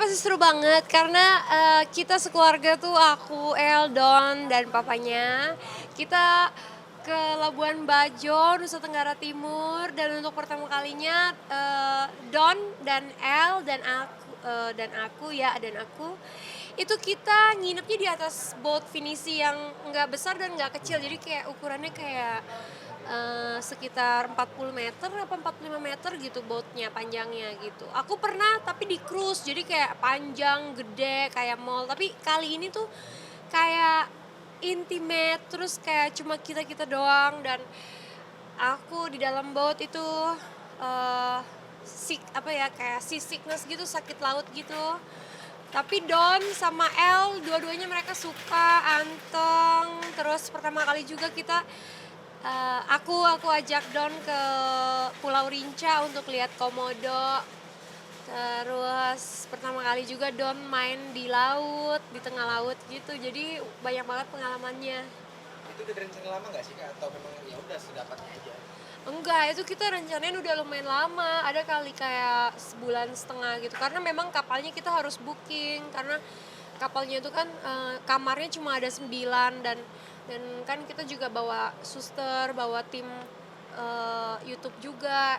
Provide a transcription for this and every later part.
pasti seru banget karena, kita sekeluarga tuh aku, El, Don, dan papanya, kita ke Labuan Bajo, Nusa Tenggara Timur dan untuk pertama kalinya, Don dan El dan aku, itu kita nginepnya di atas boat pinisi yang nggak besar dan nggak kecil. Jadi kayak ukurannya kayak, sekitar 40 meter apa 45 meter gitu boatnya panjangnya gitu. Aku pernah tapi di cruise, jadi kayak panjang, gede, kayak mall. Tapi kali ini tuh kayak intimate, terus kayak cuma kita-kita doang dan aku di dalam boat itu, eee, apa ya, kayak seasickness gitu, sakit laut gitu. Tapi Don sama El dua-duanya mereka suka, anteng, terus pertama kali juga kita, aku ajak Don ke Pulau Rinca untuk lihat komodo, terus pertama kali juga Don main di laut, di tengah laut gitu, jadi banyak banget pengalamannya. Itu udah direncanain lama nggak sih, Kak? Atau memang ya udah sedapatnya aja? Enggak, itu kita rencanain udah lumayan lama, ada kali kayak sebulan setengah gitu. Karena memang kapalnya kita harus booking, karena kapalnya itu kan kamarnya cuma ada 9 dan kan kita juga bawa suster, bawa tim YouTube juga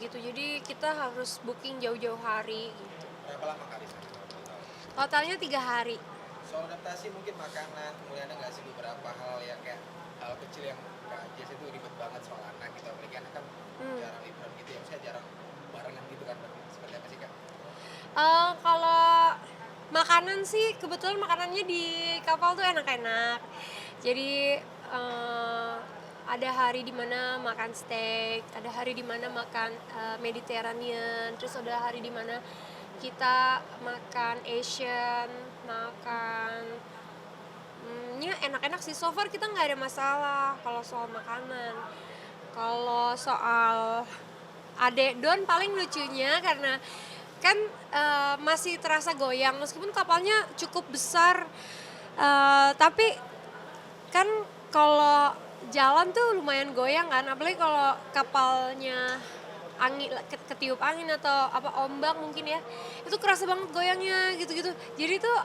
gitu. Jadi kita harus booking jauh-jauh hari gitu. Berapa lama, Kak, di sana kalau boleh tahu? Totalnya 3 hari. Soal adaptasi mungkin makanan, kemudian ada nggak sih beberapa hal yang kayak hal kecil yang Kak Jess itu ribet banget soal anak gitu, apalagi anak kan Hmm. jarang liburan gitu ya, maksudnya jarang barengan gitu kan, seperti apa sih, Kak? Kalau makanan sih kebetulan makanannya di kapal tuh enak-enak. Jadi, ada hari di mana makan steak, ada hari di mana makan, Mediterranean, terus ada hari di mana kita makan Asian, makan, ya enak-enak sih, so far kita nggak ada masalah kalau soal makanan. Kalau soal adek Don paling lucunya karena kan, masih terasa goyang meskipun kapalnya cukup besar, tapi kan kalau jalan tuh lumayan goyang kan, apalagi kalau kapalnya ketiup angin atau apa ombak mungkin ya, itu kerasa banget goyangnya gitu-gitu. Jadi tuh,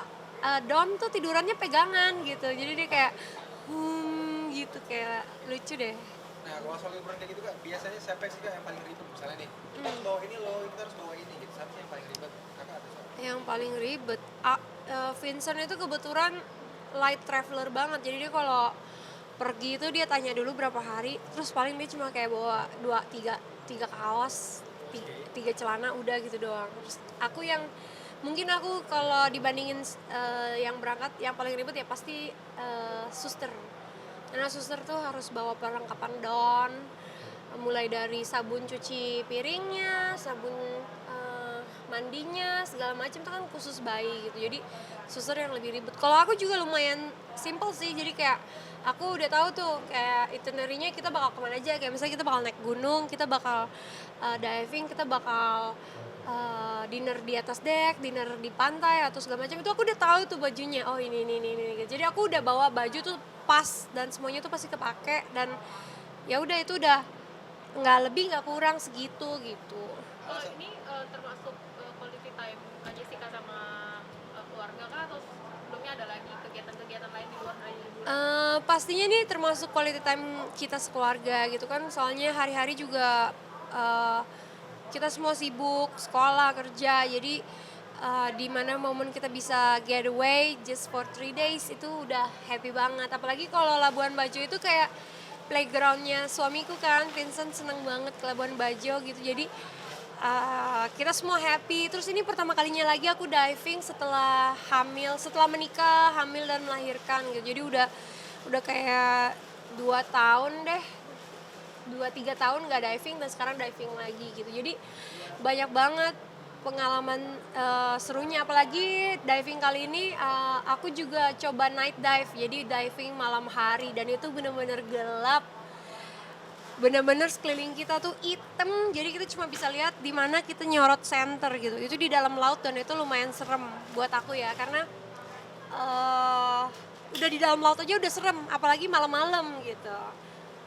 Don tuh tidurannya pegangan gitu, jadi dia kayak, gitu, kayak lucu deh. Nah, kalau soal liburan kayak gitu, Kak, biasanya siapa sih, Kak, yang paling ribet? Misalnya nih, kita harus Mmm. bawa ini loh, kita harus bawa ini gitu, siapa sih yang paling ribet? Kakak ada soal? Yang paling ribet, Vincent itu kebetulan light traveler banget. Jadi dia kalau pergi itu dia tanya dulu berapa hari, terus paling dia cuma kayak bawa 2 3 kaos, Oke. 3 celana udah gitu doang. Terus aku yang mungkin aku kalau dibandingin yang berangkat yang paling ribet ya pasti, suster. Karena suster tuh harus bawa perlengkapan Don, mulai dari sabun cuci piringnya, sabun, mandinya, segala macam tuh kan khusus bayi gitu. Jadi suster yang lebih ribet. Kalau aku juga lumayan simple sih, jadi kayak aku udah tahu tuh kayak itinerary-nya kita bakal kemana aja, kayak misalnya kita bakal naik gunung, kita bakal, diving, kita bakal, dinner di atas deck, dinner di pantai atau segala macam, itu aku udah tahu tuh bajunya, oh ini, gitu. Jadi aku udah bawa baju tuh pas dan semuanya tuh pasti kepake dan ya udah itu udah nggak lebih nggak kurang segitu gitu. Kalau Alasan ini, termasuk, quality time Kak Jessica sama, keluarga kah atau sebelumnya ada lagi kegiatan-kegiatan lain di luar dari liburan? Pastinya nih termasuk quality time kita sekeluarga gitu kan, soalnya hari-hari juga, eee, kita semua sibuk, sekolah, kerja, jadi, di mana momen kita bisa getaway just for 3 days itu udah happy banget. Apalagi kalau Labuan Bajo itu kayak playground-nya suamiku kan, Vincent seneng banget ke Labuan Bajo gitu, jadi, kita semua happy. Terus ini pertama kalinya lagi aku diving setelah menikah, hamil dan melahirkan gitu. Jadi udah kayak 2 tahun deh, 2 3 tahun nggak diving dan sekarang diving lagi gitu. Jadi banyak banget pengalaman, serunya apalagi diving kali ini, aku juga coba night dive. Jadi diving malam hari dan itu bener-bener gelap, bener-bener sekeliling kita tuh item, jadi kita cuma bisa lihat di mana kita nyorot senter gitu. Itu di dalam laut dan itu lumayan serem buat aku ya, karena, eee, udah di dalam laut aja udah serem, apalagi malam-malam gitu.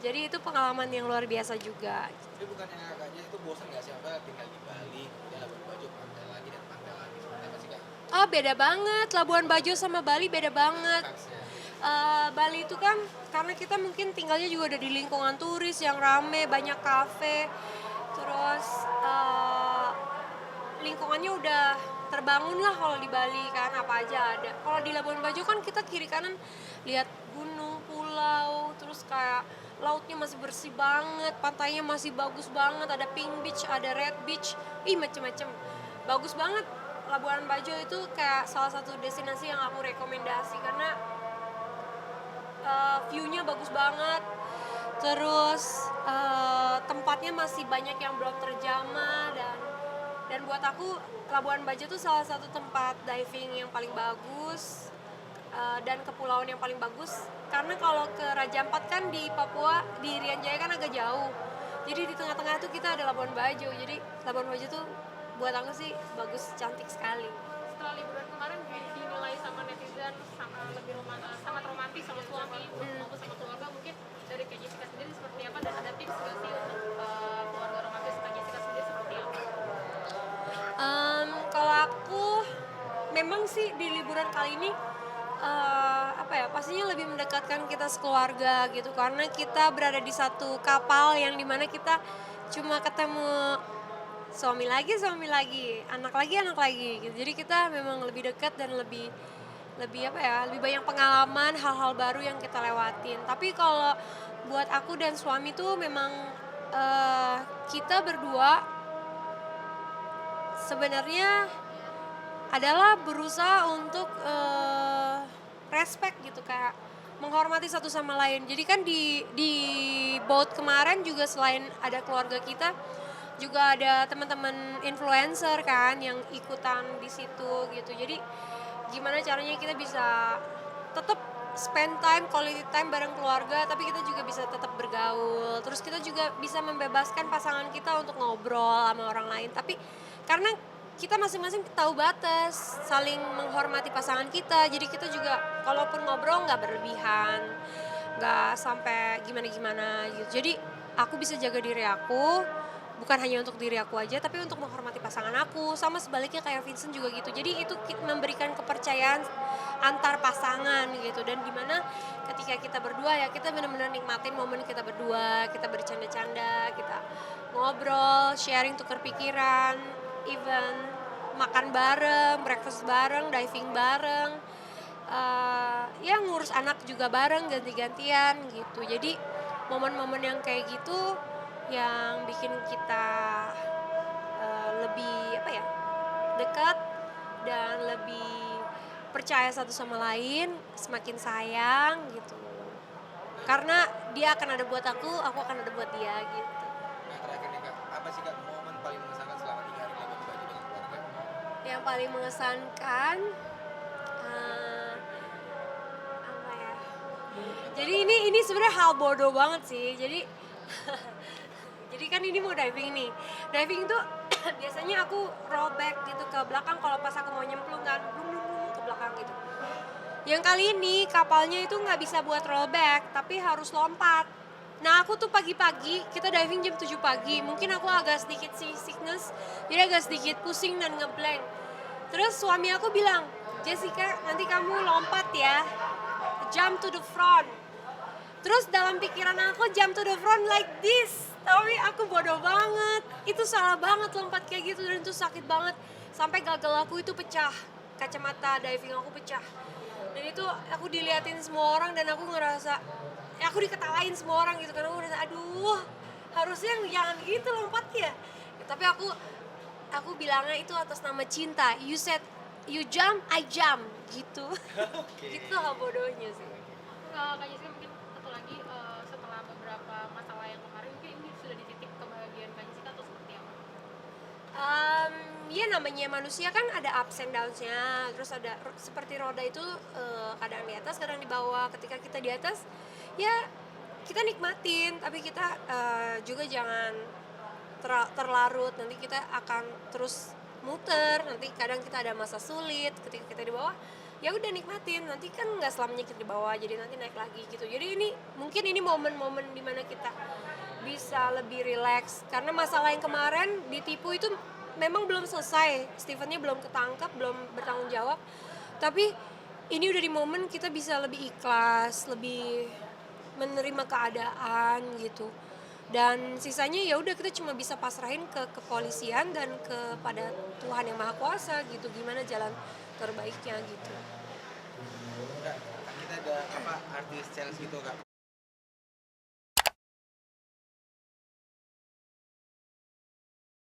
Jadi itu pengalaman yang luar biasa juga. tapi bukannya Kakaknya itu bosan nggak sih, apa tinggal di Bali, kemudian Labuan Bajo, pantai lagi dan pantai lagi, seperti apa sih, Kak? Oh beda banget, Labuan Bajo sama Bali beda banget. Khasnya. Bali itu kan karena kita mungkin tinggalnya juga udah di lingkungan turis yang rame, banyak kafe, terus lingkungannya udah terbangun lah kalau di Bali kan apa aja ada. Kalau di Labuan Bajo kan kita kiri kanan lihat gunung, pulau, terus kayak lautnya masih bersih banget, pantainya masih bagus banget, ada pink beach, ada red beach, macem-macem. Bagus banget. Labuan Bajo itu kayak salah satu destinasi yang aku rekomendasi karena view-nya bagus banget. Terus tempatnya masih banyak yang belum terjamah dan buat aku Labuan Bajo tuh salah satu tempat diving yang paling bagus dan kepulauan yang paling bagus karena kalau ke Raja Ampat kan di Papua di Irian Jaya kan agak jauh. Jadi di tengah-tengah tuh kita ada Labuan Bajo. Jadi Labuan Bajo tuh buat aku sih bagus, cantik sekali. Setelah liburan kemarin dinilai sama netizen sangat romantis sama suami maupun sama keluarga, mungkin dari Kak Jessica sendiri seperti apa dan ada tips nggak sih untuk keluarga romantis Kak Jessica sendiri seperti apa? Kalau aku memang sih di liburan kali ini pastinya lebih mendekatkan kita sekeluarga gitu karena kita berada di satu kapal yang dimana kita cuma ketemu suami lagi, anak lagi gitu. Jadi kita memang lebih dekat dan lebih lebih banyak pengalaman, hal-hal baru yang kita lewatin. Tapi kalau buat aku dan suami tuh memang kita berdua sebenarnya adalah berusaha untuk respect gitu, kayak menghormati satu sama lain. Jadi kan di boat kemarin juga selain ada keluarga kita, juga ada teman-teman influencer kan yang ikutan di situ gitu. Jadi gimana caranya kita bisa tetap spend time, quality time bareng keluarga, tapi kita juga bisa tetap bergaul. Terus kita juga bisa membebaskan pasangan kita untuk ngobrol sama orang lain. Tapi karena kita masing-masing tahu batas, saling menghormati pasangan kita. Jadi kita juga kalaupun ngobrol nggak berlebihan, nggak sampai gimana-gimana gitu. Jadi aku bisa jaga diri aku, bukan hanya untuk diri aku aja, tapi untuk menghormati pasangan aku. Sama sebaliknya kayak Vincent juga gitu. Jadi itu memberikan kepercayaan antar pasangan gitu. Dan dimana ketika kita berdua ya kita benar-benar nikmatin momen kita berdua, kita bercanda-canda, kita ngobrol, sharing, tukar pikiran, even makan bareng, breakfast bareng, diving bareng, ya ngurus anak juga bareng, ganti-gantian gitu. Jadi momen-momen yang kayak gitu yang bikin kita lebih dekat dan lebih percaya satu sama lain, semakin sayang gitu. Karena dia akan ada buat aku akan ada buat dia gitu. Nah terakhir nih Kak, apa sih Kak momen paling mengesankan selama 3 hari Labuan Bajo dengan keluarga? Yang paling mengesankan apa ya? Jadi ini sebenarnya hal bodoh banget sih. Jadi jadi kan ini mau diving nih. Diving tuh biasanya aku roll back gitu ke belakang kalau pas aku mau nyemplung kan, ke belakang gitu. Yang kali ini kapalnya itu nggak bisa buat roll back, tapi harus lompat. Nah aku tuh pagi-pagi, kita diving jam 7 pagi, mungkin aku agak sedikit sickness, jadi agak sedikit pusing dan ngeblank. Terus suami aku bilang, Jessica nanti kamu lompat ya, jump to the front. Terus dalam pikiran aku jump to the front like this, tapi aku bodoh banget, itu salah banget lompat kayak gitu dan itu sakit banget. Sampai gagal aku itu pecah, kacamata diving aku pecah. Dan itu aku diliatin semua orang dan aku ngerasa, aku diketawain semua orang gitu karena aku ngerasa aduh harusnya jangan gitu lompat ya. Tapi aku bilangnya itu atas nama cinta. You said you jump, I jump gitu. Gitu hal bodohnya sih. Kak Jessica mungkin satu lagi setelah beberapa masalah yang kemarin mungkin ini sudah di titik kebahagiaan Kak Jessica atau seperti apa? Ya namanya manusia kan ada ups and downs-nya, terus ada seperti roda itu kadang di atas, kadang di bawah. Ketika kita di atas, ya kita nikmatin, tapi kita juga jangan terlarut. Nanti kita akan terus muter. Nanti kadang kita ada masa sulit. Ketika kita di bawah, ya udah nikmatin. Nanti kan nggak selamanya kita di bawah, jadi nanti naik lagi gitu. Jadi mungkin ini momen-momen dimana kita bisa lebih rileks. Karena masalah yang kemarin ditipu itu memang belum selesai, Stevennya belum ketangkap, belum bertanggung jawab, tapi ini udah di momen kita bisa lebih ikhlas, lebih menerima keadaan gitu. Dan sisanya ya udah kita cuma bisa pasrahin ke kepolisian dan kepada Tuhan yang Maha Kuasa gitu, gimana jalan terbaiknya gitu. Kak, kita ada artis Chelsea gitu Kak.